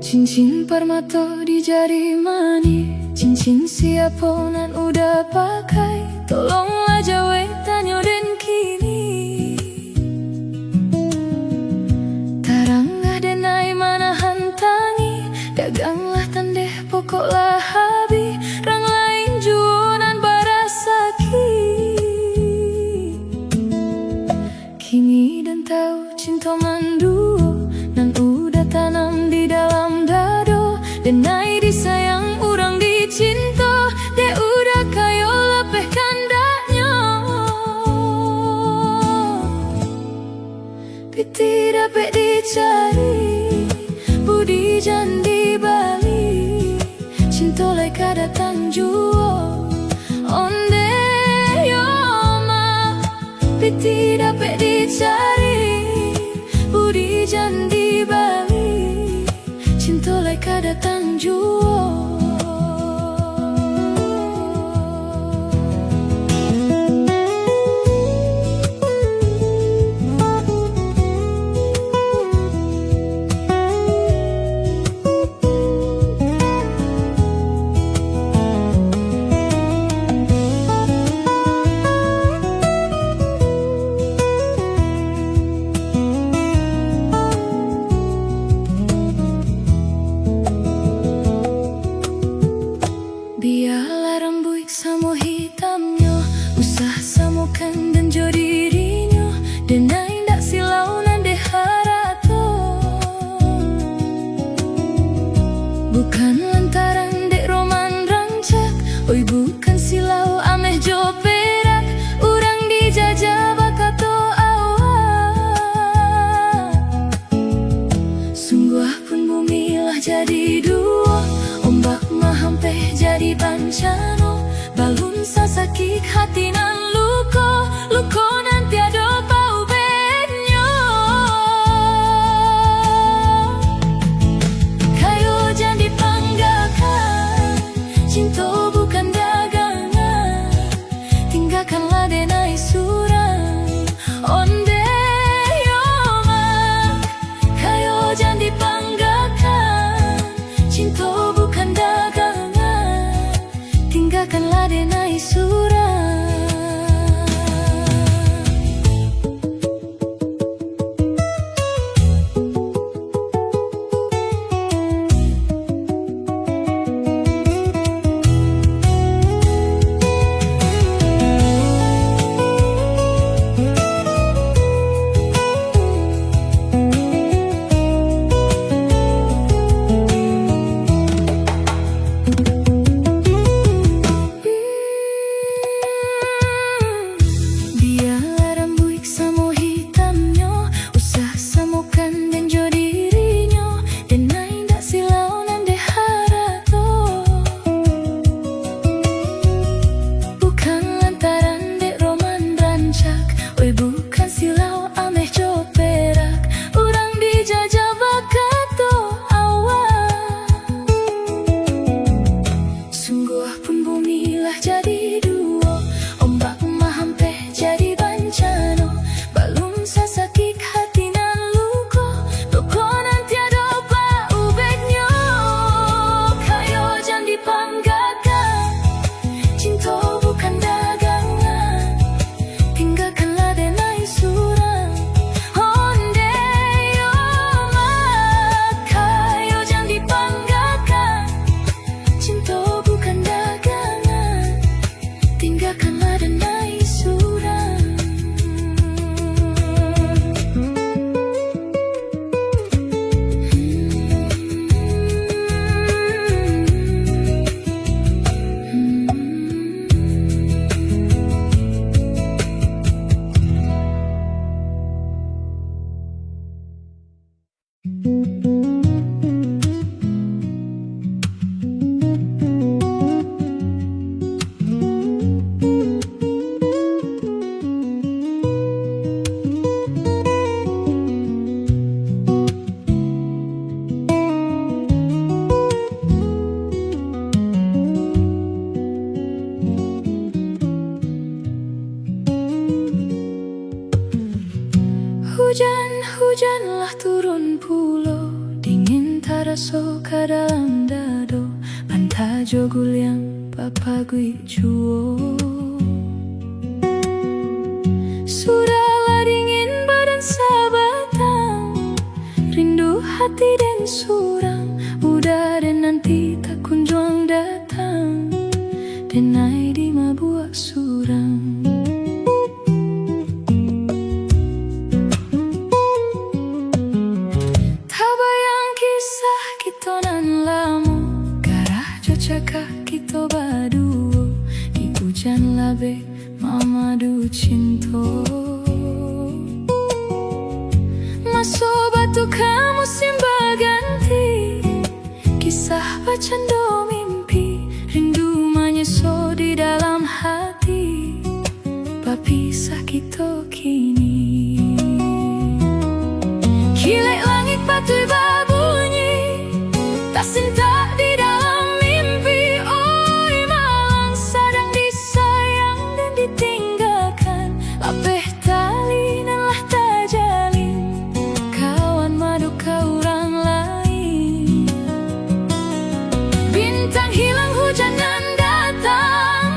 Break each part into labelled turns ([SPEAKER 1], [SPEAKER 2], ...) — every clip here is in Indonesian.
[SPEAKER 1] Cincin permata di jari mani, cincin siapa nan udah pakai. Tolonglah jawe tanyo den kini. Tarangah denai mana hantangi, daganglah tandeh pokoklah habi. Rang lain juonan barasaki. Kini dan tahu cinta manduo nan udah tanam di dalam dado. Denai disayang orang dicinta, de udah kayo lepeh kandaknya. Piti dapat dicari, budi jan di Bali. Cinta lai kadatan juo, onde yo ma. Piti dapat dicari, budi jan di Bali. Cinta lai kadatan juo. Biarlah rambut samo hitamnya, usah samukan dan jo dirinya. Denai ndak silau nan de harato, bukan lantaran dek roman rancak. Oi bukan silau ameh jo perak, urang dijajah bakato awak. Sungguh pun bumi lah jadi dua, ombak mahampeh jadi bancano. Balun sasakik hati nan luko, luko nan tiada bau bednya. Kayo jangan dipanggakan, cinta bukan dagangan. Tinggalkanlah denai suram, onde yo mak. Kayo jangan dipanggakan, cinta bukan dagangan. Tinggalkanlah denai suram. Bukan silau ameh jo perak, urang dijajah bakato awak. Sungguh pun bumi lah jadi dua, ombak mahampeh jadi bancano. Balum sasakik hati nan luko, luko nan tiada bau bednya. Kayo jangan dipanggakan, cinta bukan dagangan. Tinggalkanlah denai suram, onde yo mak. Kayo jangan dipanggakan, cinta bukan dagangan. tengah turun pulau, dingin taraso ka dalam dado, banta jogul yang papa gui cuo. Sudahlah dingin badan sabatang, rindu hati dan suram, udah dan nanti tak kunjung datang, denai di mabuk suram. Tabayang kisah kita nan lamo, garah cocakah kita berdua, di hujan labe mamadu cinta. Masuk batu kamu simba ganti, kisah bercanda mimpi, rindu menyeso di dalam hati, berpisah kita kini. Kilek langit patui berbunyi, tak sinta di dalam mimpi. Oi malang sedang disayang dan ditinggalkan, lapeh tali dan lah terjalin, kawan madu ke orang lain. Bintang hilang hujanan datang,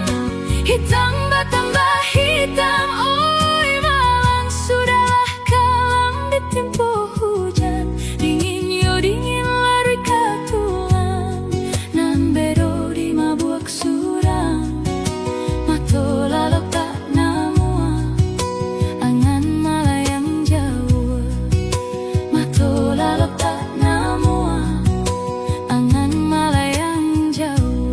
[SPEAKER 1] hitam bertambah hitam. Oi malang sudahlah kalam ditimpa hujan, dingin yo dingin lari ke tulang, nan bedo di mabuk suram, mato lalok tak namua, angan malayang jauh, mato lalok tak namua, angan malayang jauh.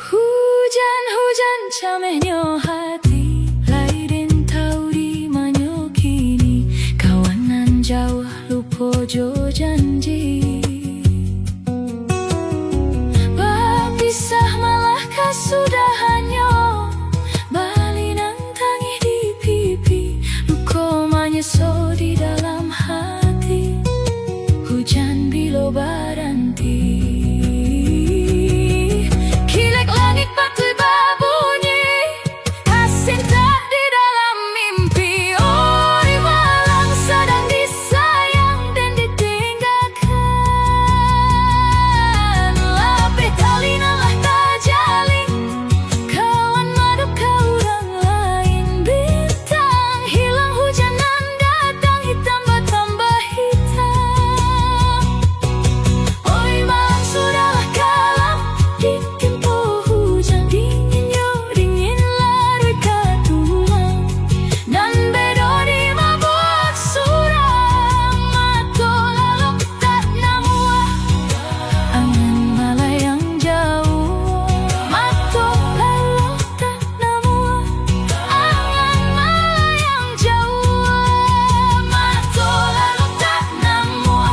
[SPEAKER 1] Hujan-hujan camehnya hati, lain tahu di mana kini, kawanan jauh lupa jo janji, berpisah malah kesudahannya, balinang tangih di pipi, luka menyeso di dalam hati, hujan bilo berhenti. Kilek langit patui berbunyi, asinta di dalam mimpi. Oi malang sedang disayang dan ditinggalkan, lapeh tali nalah terjalin, kawan madu ke orang lain. Bintang hilang hujanan datang, hitam bertambah hitam. Oi malang sudahlah kalam ditimpa hujan, dingin yo dingin lari ke tulang, dan bedo di mabuk suram, mato lalok tak namua, angan malayang jauh, mato lalok tak namua, angan malayang jauh, mato lalok tak namua,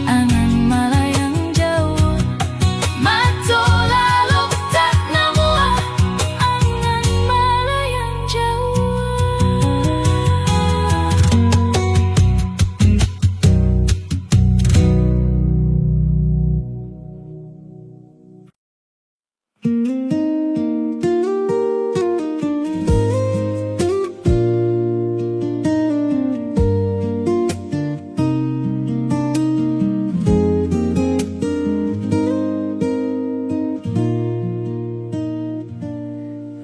[SPEAKER 1] angan malayang jauh, mato lalok tak namua, angan malayang jauh.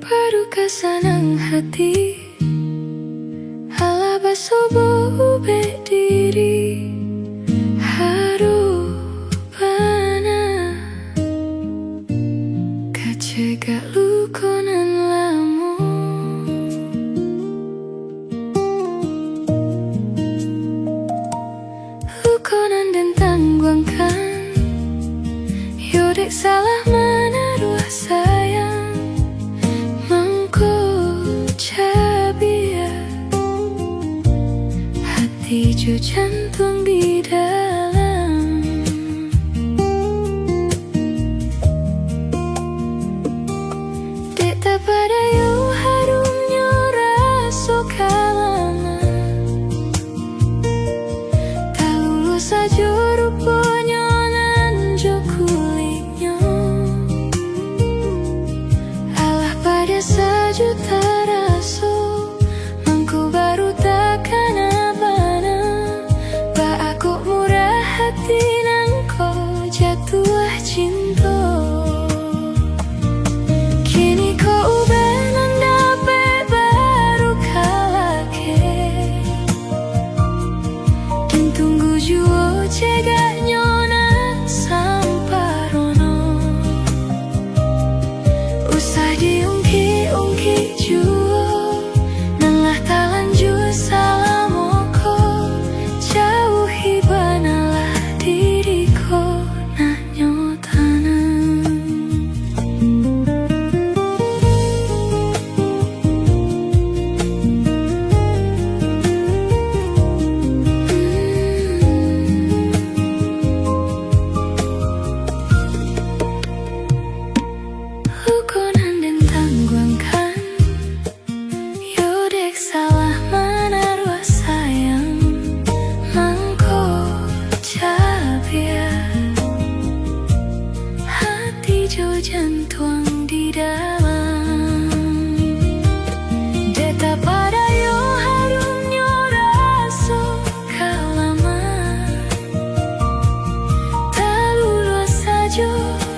[SPEAKER 1] Berduka senang hati, halah basobo ube diri, harupana kacegak lukonan lamu. Lukonan dan tangguangkan, yodek salah mana dua sayang, mangko cabia hati jo jantung di dalam. Dek tak pada yo harumnya rasa kalana, tak lulus saja rupanya nanjo kulitnya. Alah pada sejuta rasa, mangku baru takkan abana. Ba aku murah hati nang kau jatuh cinta. Kini kau ubah nang dapet baru kalake, dan tunggu jua cegaknya nak samparono. Usah diungkit-ungkit jua, nalah tak lanjut salamoko. Jauhi banalah diriku nak nyotana. Hukunan dan tangguangkan, yodek salah menaruh sayang. Mangko cabia hati jo jantung di dalam. Deta pada yo harumnya rasa kalama, tak lulus saja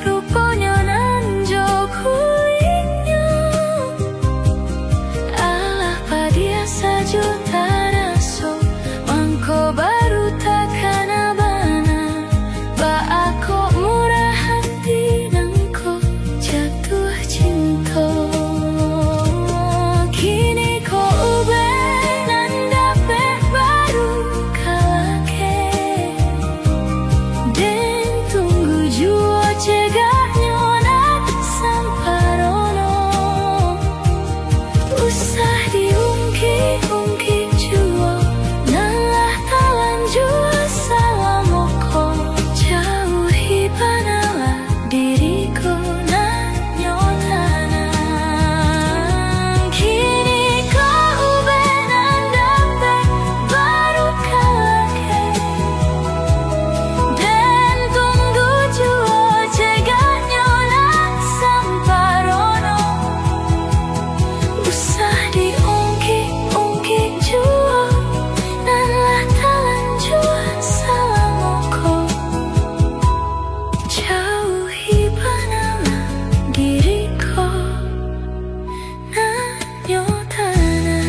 [SPEAKER 1] rupanya nanjo kulitnya. Alah padia saja taraso, mangko baru takkan abana. Ba aku murah hati nang ko jatuh cinta. Kini ko ubah nang dapet baru kalake, dan tunggu jua cegaknya nak samparono. Usah diungkit-ungkit jua, nalah tak lanjut salamoko. Jauhi banalah diriku nak nyotana. Kini kau ubah nang dapet baru kalake, dan tunggu jua cegaknya nak samparono. Usah diungkit-ungkit jua, nalah tak lanjut salamoko. Jauhi banalah diriku nak nyotana.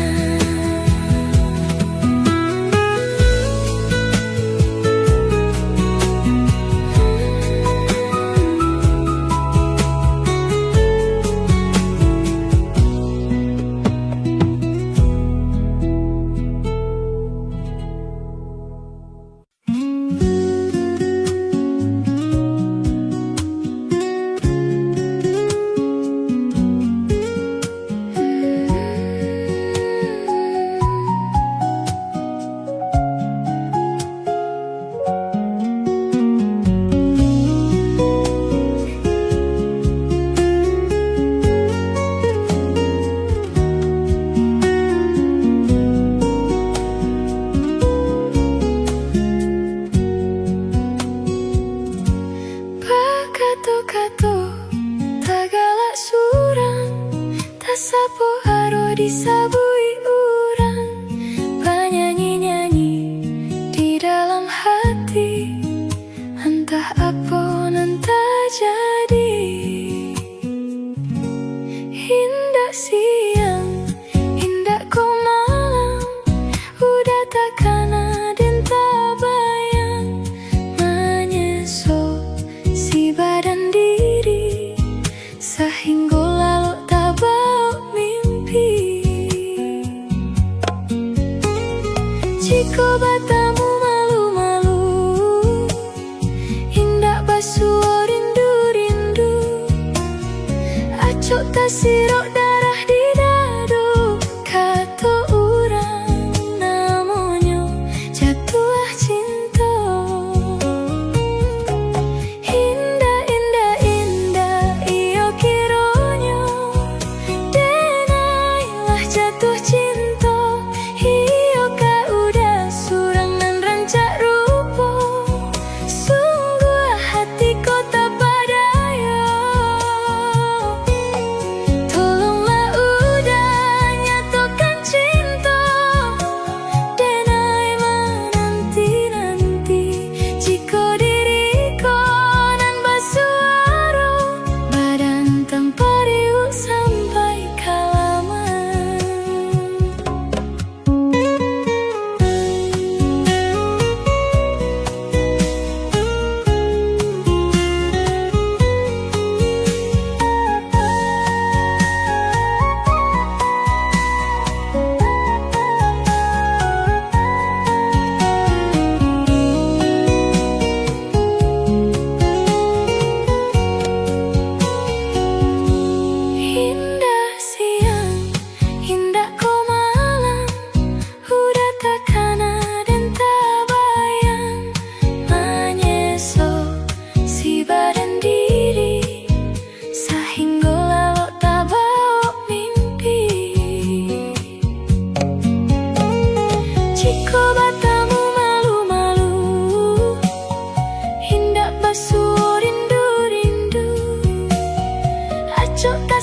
[SPEAKER 1] Bakato-kato tak galak surang, tak sapo aro disabui urang. Banyanyi-nyanyi di dalam hati, entah apa nan tak jadi. Indah siang, indah ko malam, udah takkan ada tak bayang. Menyesal si badan diri, sehingga lalu tak bau mimpi. Jika batamu malu-malu, indah basuh rindu-rindu. Acok tak sirok darah di dadu, kata orang namanya jatuh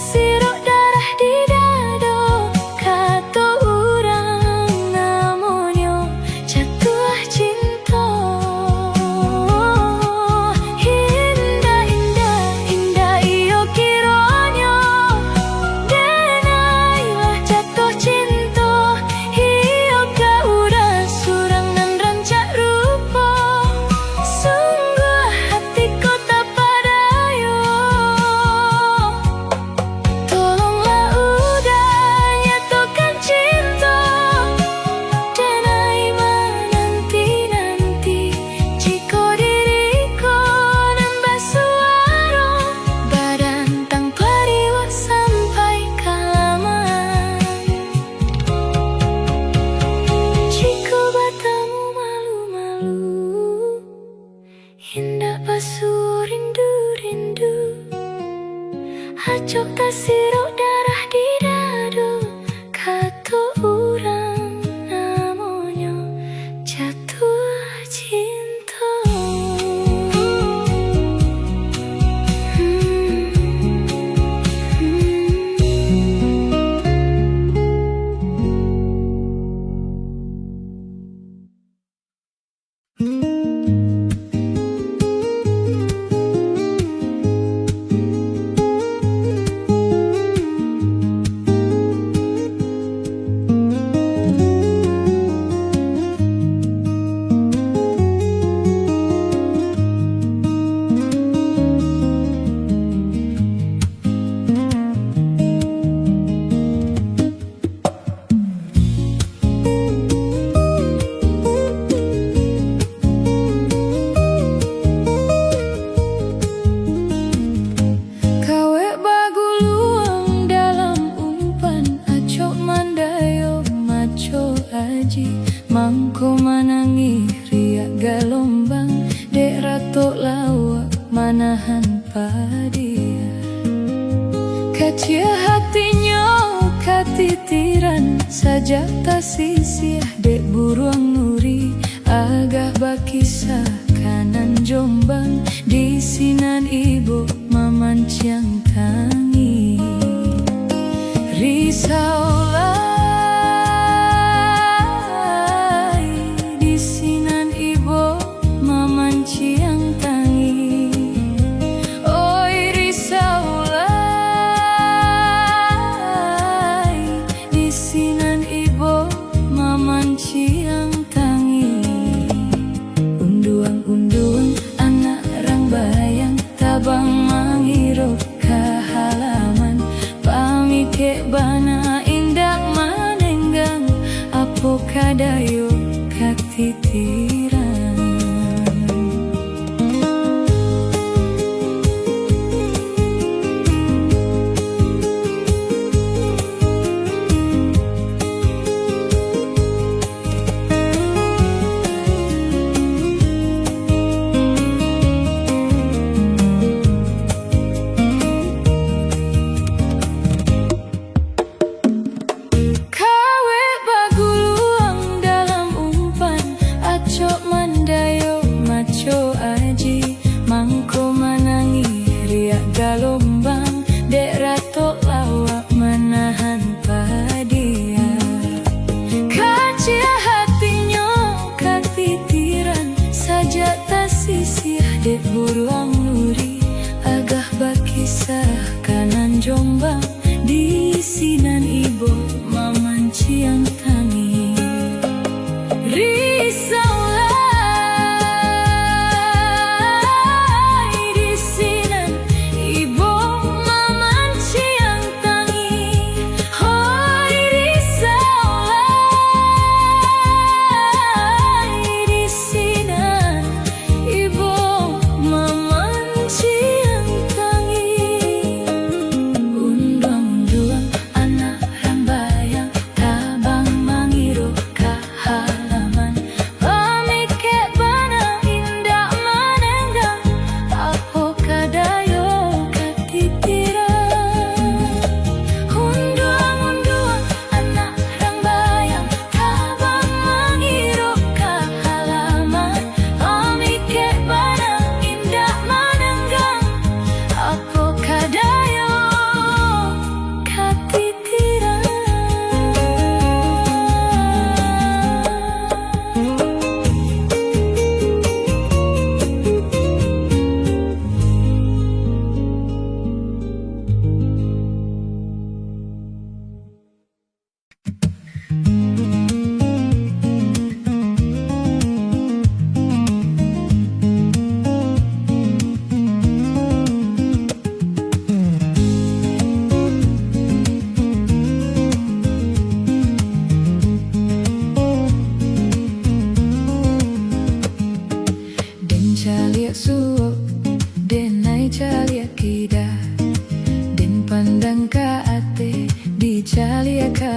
[SPEAKER 1] sirok darah di dado, kato urang namonyo jatuh cinta. Indah, indah, indah iyo kironyo, denailah jatuh cinta. Iyo ka udah surang nan rancak rupa, sungguh hatiku tak padayo. Tolonglah udah nyatukan cinta, denai menanti-nanti. Jika diriku nan bersuara, badan tanpa riwah sampai kelamaan. Jika bertemu malu-malu, hendak basuh rindu-rindu. Acok tak sirok darah di dado, kato urang namonyo jatuh cinta. Kawe bagu luang dalam umpan, acok mandayo maco aji. Mangko manangi riak galombang, dek ratok lawak manahan padia. Kacia hatinya katitiran, sajak tak sisih dek buruang nuri. Agak bakisah kanan Jombang, di sinan ibu mamanciang tangi. Risaulah di sinan ibu mamanciang tangi. Oi risaulah di sinan ibu mamanciang tangi. Unduang-unduang anak rang bayang, tabang mangiro ke halaman. Pamikek bana indak manenggang, apo kadayo katitiran. Kawe bagu luang dalam umpan, acok mandayo maco aji. Mangko manangi riak galombang, dek ratok lawak menahan padia. Kacia hatinya katitiran, sajak tak sisih dek buruang nuri. Agah bakisah kanan Jombang, di sinan ibu mamanciang tangi. Risaulah di sinan ibu mamanciang tangi. Hoi risaulah di sinan ibu mamanciang tangi. Unduang-unduang anak rambayang, tabang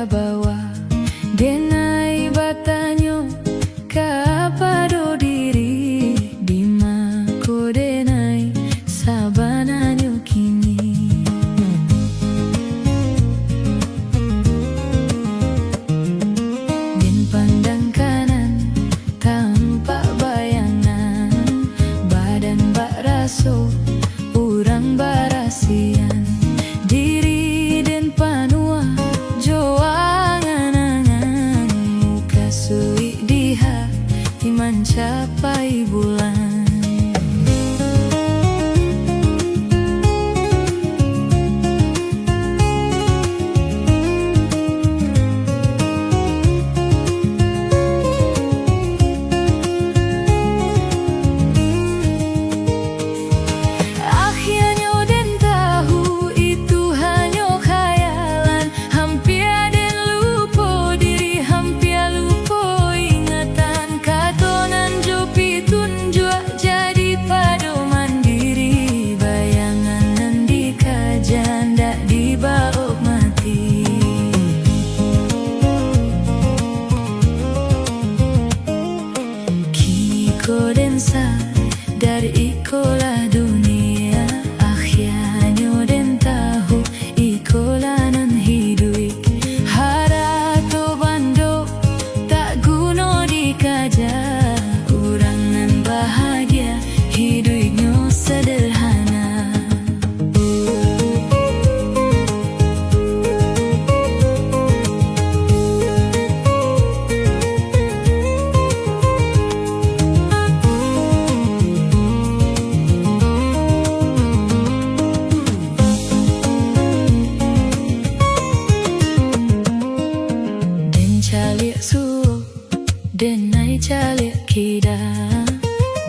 [SPEAKER 1] bawah denai batanyo kapado diri Dima ko denai sabananyo kini. Den pandang kanan tampak bayangan badan bak raso urang barasian diri den panua joangan-angan muka sui diha timan capai bulan. Dari ikolah dunia akhirnya den tahu ikolanan hidup harato bando tak guna dikaja urangan bahagia hidupnya sederhana. Calik suo, denai calik kida,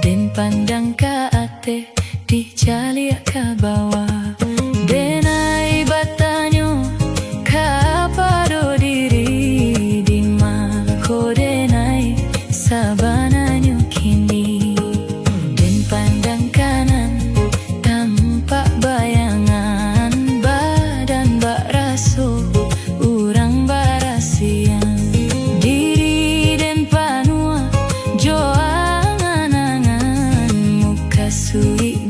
[SPEAKER 1] den pandang ka ate, di calik ka bawah, denai batanyo ka pado diri, Dima ko denai sabananyo kini. Den pandang kanan tampak bayangan badan bak raso urang barasian sui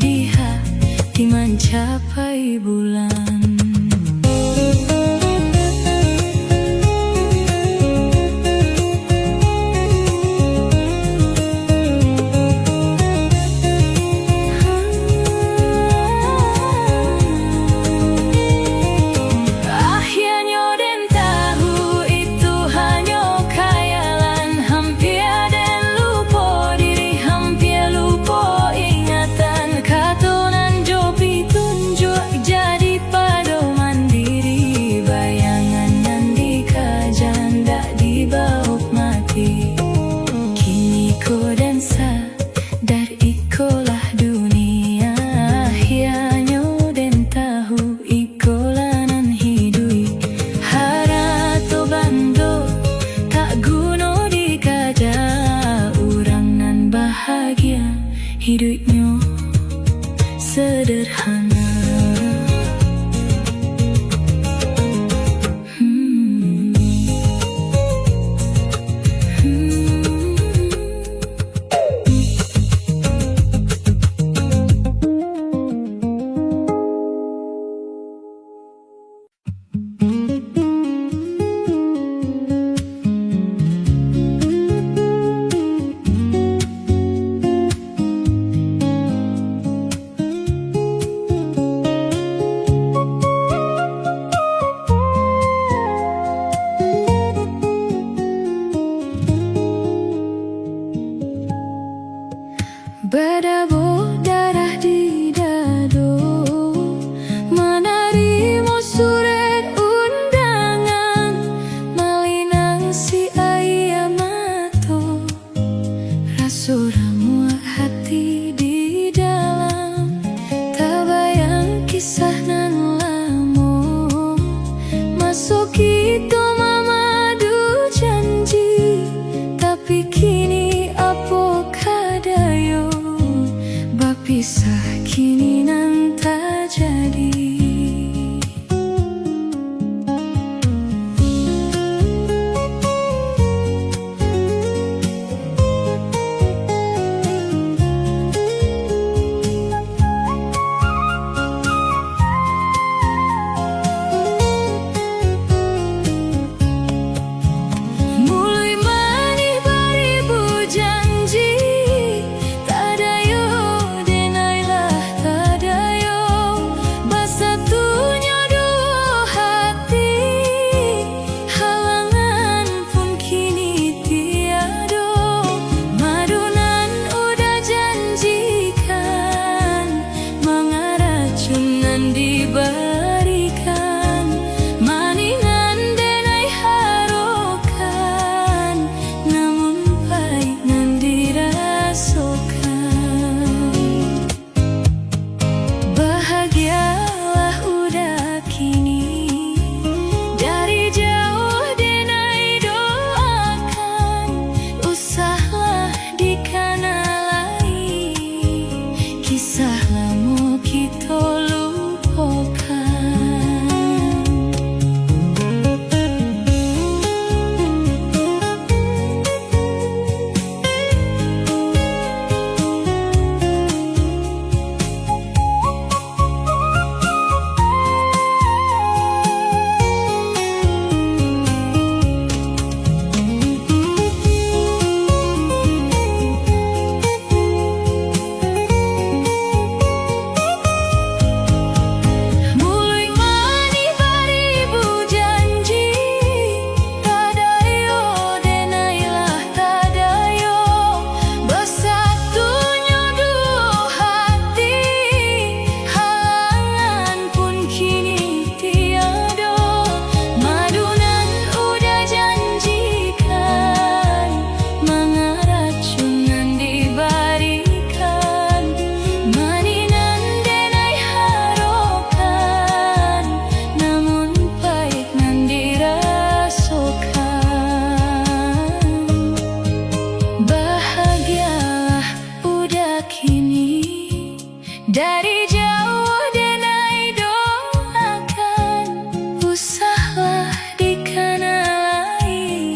[SPEAKER 1] salah dikenalai,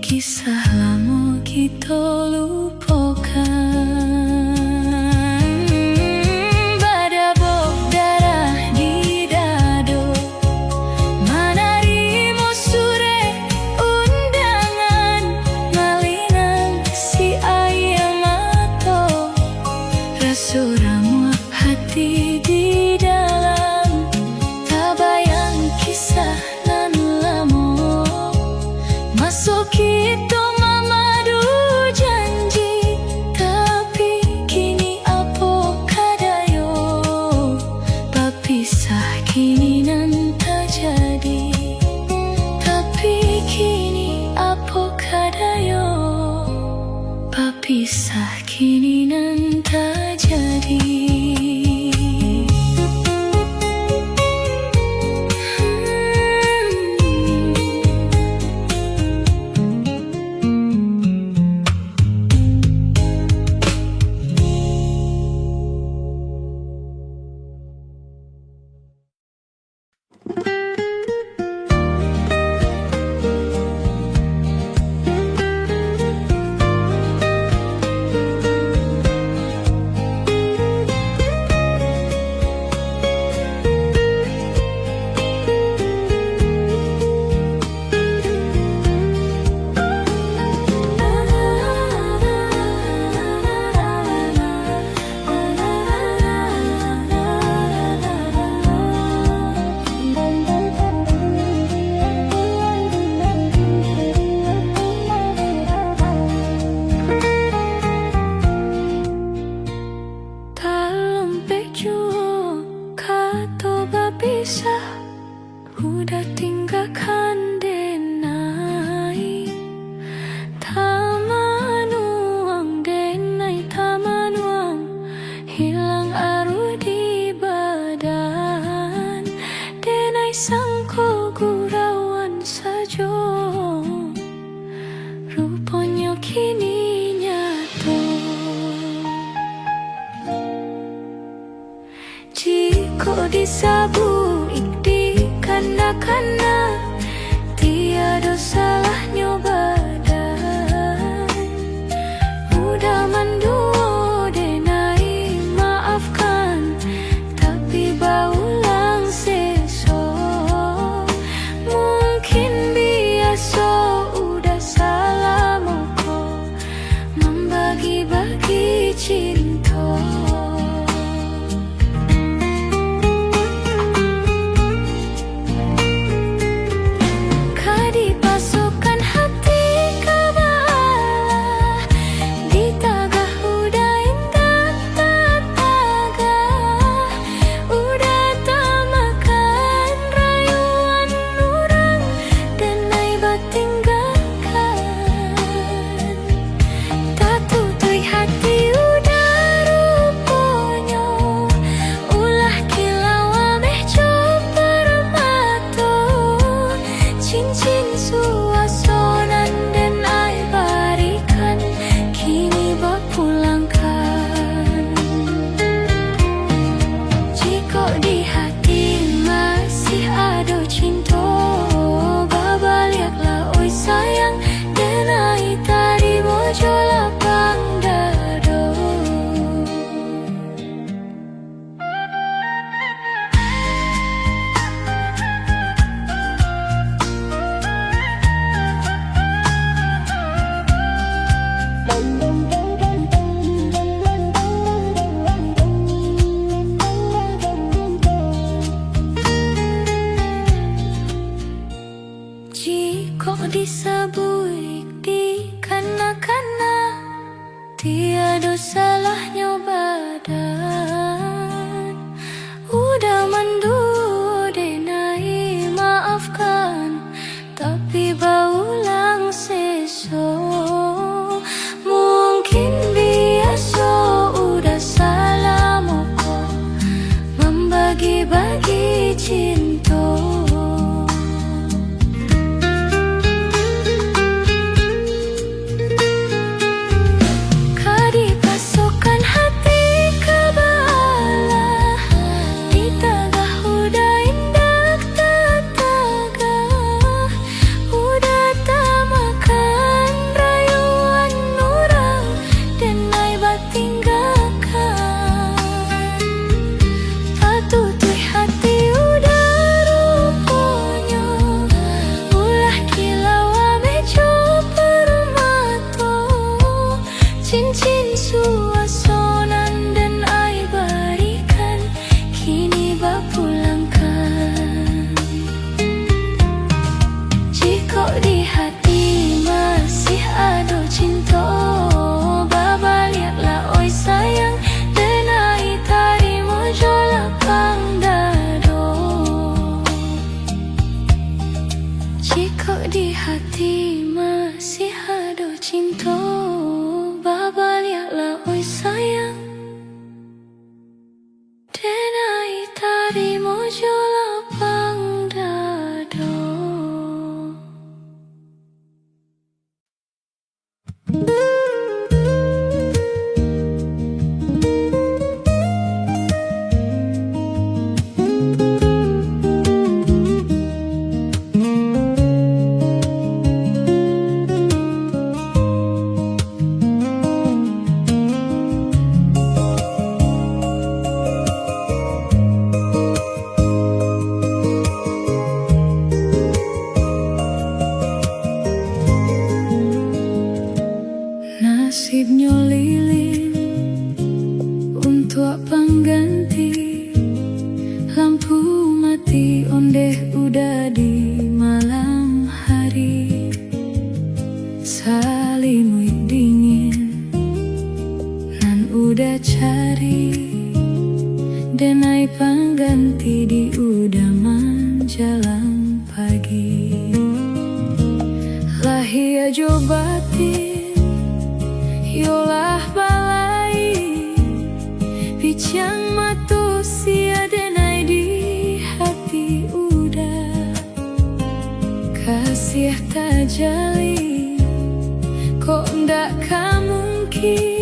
[SPEAKER 1] kisah lama kita lupakan. Badabok darah di dado, manarimo sure undangan, malinan si ayam mato, rasuramu hati di dalam, tabayang kisah nan lamo, masuk kita mamadu janji, tapi kini apa kadayo, bapisah kini nan terjadi, tapi kini apa kadayo, bapisah kini nan terjadi. Udah tinggalkan denai, tamanuang denai tamanuang, hilang aru di badan, denai sangko gurauan sajo, rupanya kini nyata. Jika disabu ikdi kana tiada salahnya badan, udah manduo denai maafkan, tapi baulang seso, mungkin biasa udah salah moko membagi-bagi cinta. Jika disabuik di kana-kana, tiada salahnya badan, udah mandu denai maafkan, tapi baulang seso, mungkin biasa udah salah moko membagi-bagi cinta. Jika di hati masih ada cinta, babaliaklah oi sayang. Denai tadi mojo lapang dado. Nasibnya lilin untuk pengganti, lampu mati ondeh udah di malam hari. Salimui dingin nan udah cari, denai pengganti di udah menjelang pagi. Lahia jobati yolah balai, picang matu sia denai di hati udah. Kasih tak jali, kok ndak mungkin.